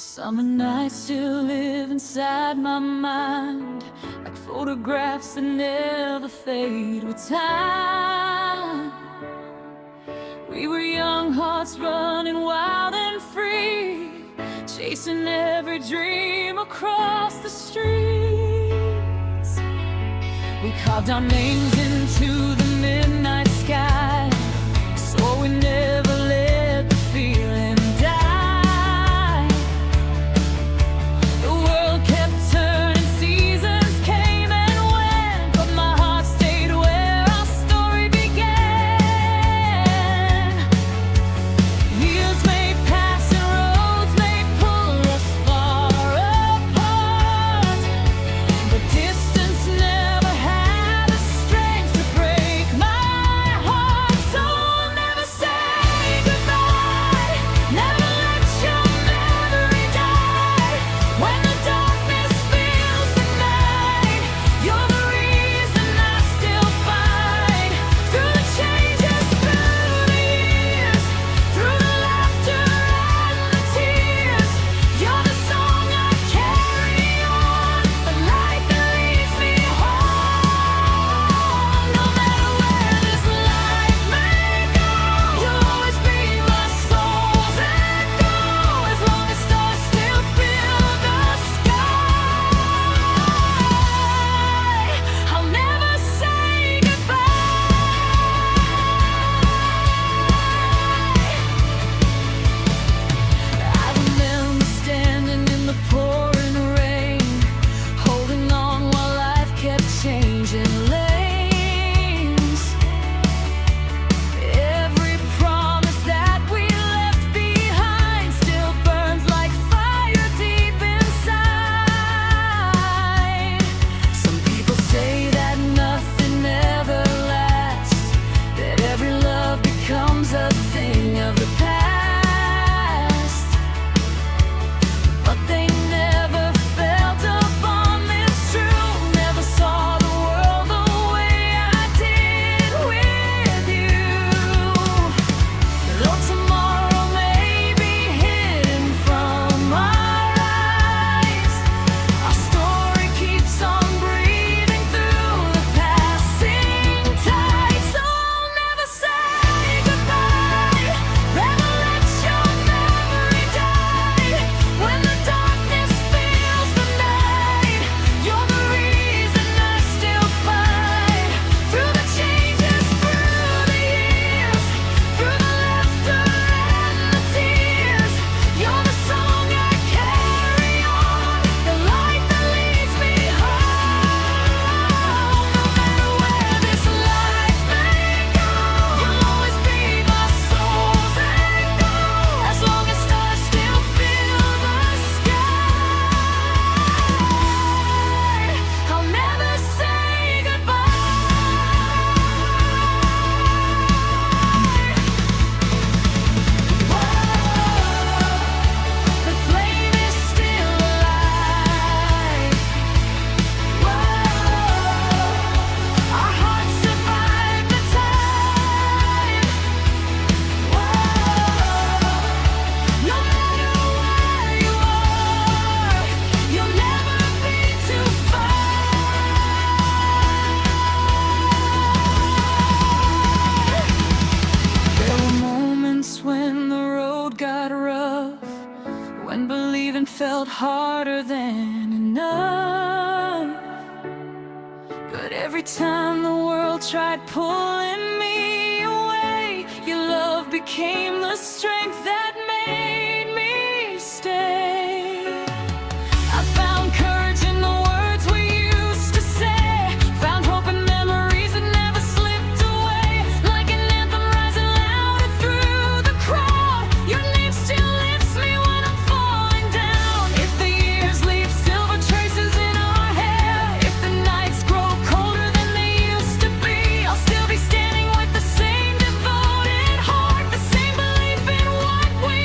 Summer nights still live inside my mind, like photographs that never fade with time. We were young hearts running wild and free, chasing every dream across the streets. We carved our names into the midnight sky, so we never let the feeling die. The world kept turning, seasons came and went, but my heart stayed where our story began. Years may pass and roads may pull us far apart, but distance never had the strength to break my heart. So I'll never say goodbye, never let your memory die. When the darkness fills the night, you're the reason I still fight. Through the changes, through the years, through the laughter and the tears, you're the song I carry on, the light that leads me home. No matter where this life may go, you'll always be my soul's echo. As long as stars still fill the sky, I'll never say goodbye. I remember standing in the pouring rain, holding on while life kept changing lanes. Every promise that we left behind still burns like fire deep inside. Some people say that nothing ever lasts, that every love becomes a thing of the past, but they never felt a bond this true, never saw the world the way I did with you. Though tomorrow may be hidden from our eyes, our story keeps on breathing through the passing tide. So I'll never say goodbye, never let your memory die. When the darkness fills the night, you're the reason I still fight. Through the changes, through the years, through the laughter and the tears, you're the song I carry on, the light that leads me home. No matter where this life may go, you'll always be my soul's echo. As long as stars still fill the sky, I'll never say goodbye. The flame is still alive. Our hearts survive the time. No matter where you are, you'll never be too far. There were moments when the road got rough, when believing felt harder than enough. But every time the world tried pulling me away, your love became the strength that made me stay. I found courage in the words we used to say, found hope in memories that never slipped away. Like an anthem rising louder through the crowd, your name still lifts me when I'm falling down. If the years leave silver traces in our hair, if the nights grow colder than they used to be, I'll still be standing with the same devoted heart, the same belief in what we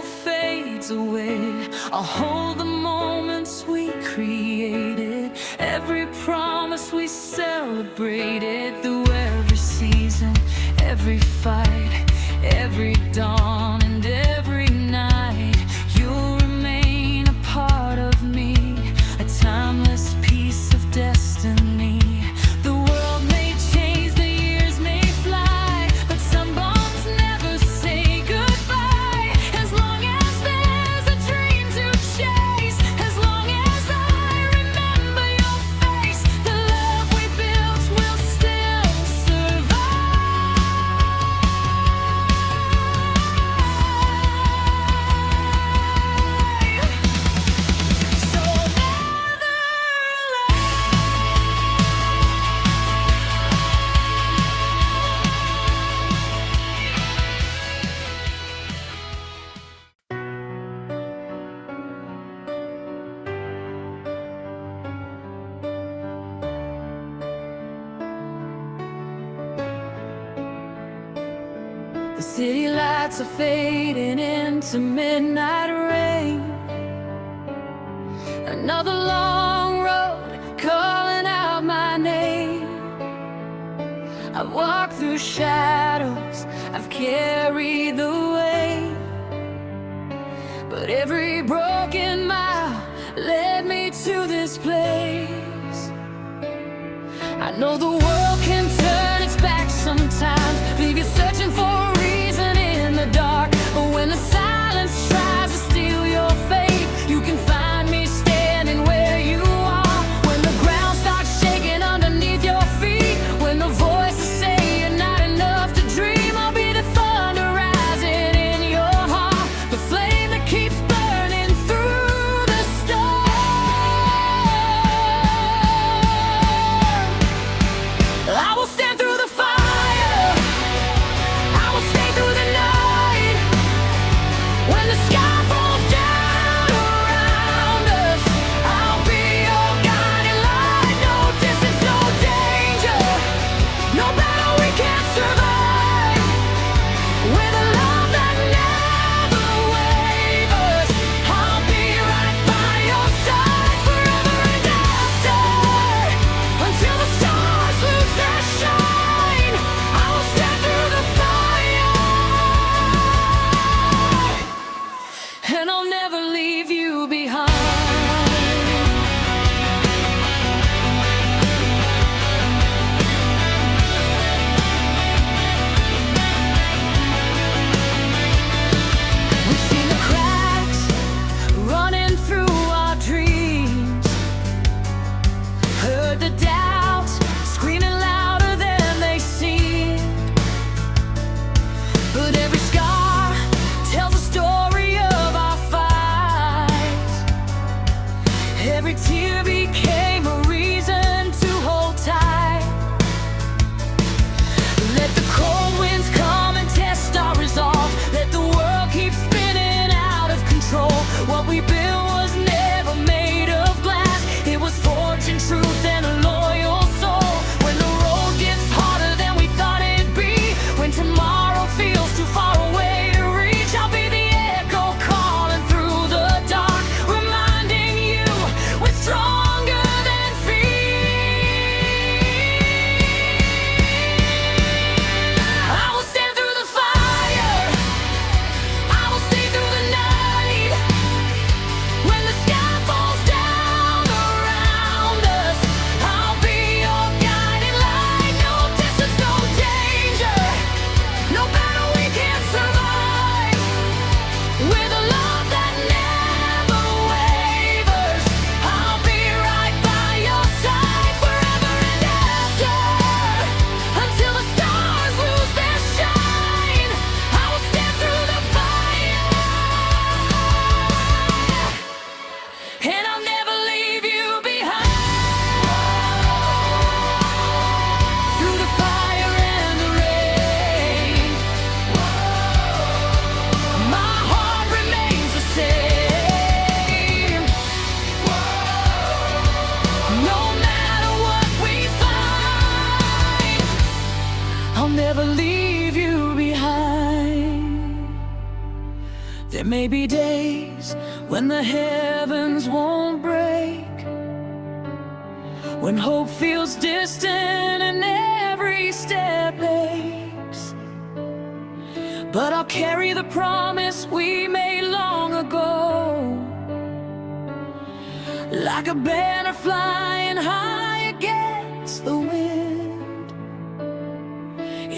shadow fades away, I'll hold the moments we created, every promise we celebrated, through every season, every fight, every dawn and every night. You'll remain a part of me, a timeless piece of destiny. The world may change, the years may fly, but some bonds never say goodbye. As long as there's a dream to chase, as long as I remember your face, the love we built will still survive. So never The city lights are fading into midnight rain. Another long road calling out my name. I've walked through shadows, I've carried the weight, but every broken mile led me to this place. I know the world can turn its back sometimes, leave you searching for a reason in the dark. But when the silence tries to steal your faith, you can find me standing where you are. When the ground starts shaking underneath your feet, when the voices say you're not enough to dream, I'll be the thunder rising in your heart, the flame that keeps burning through the storm. I will stand through the fire, I will stay through the night. When the sky falls down around us, I'll be your guiding light. No distance, no danger, no battle we can't survive. With a love that never wavers, I'll be right by your side forever and after. Until the stars lose their shine, I will stand through the fire, and I'll never leave you behind. We've seen the cracks running through our dreams, heard the doubts screaming louder than they seem. But every scar tells a story of our fight. be days when the heavens won't break, when hope feels distant and every step aches. But I'll carry the promise we made long ago, like a banner flying high against the wind.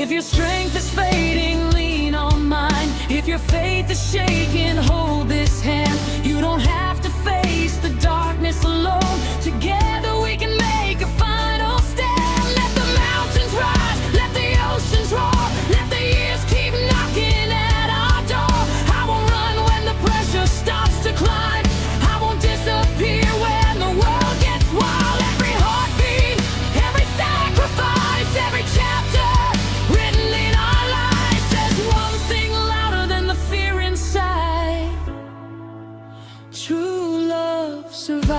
If your strength is fading, lean on mine. If your faith is shaking, hold this hand. You don't have to face the darkness alone. Together we can make a final stand. Let the mountains rise, let the oceans roar, let the years keep knocking at our door. I won't run when the pressure starts to climb. I won't disappear when the world gets wild. Every heartbeat, every sacrifice, every chapter written in our lives says one thing louder than the fear inside: true love survives.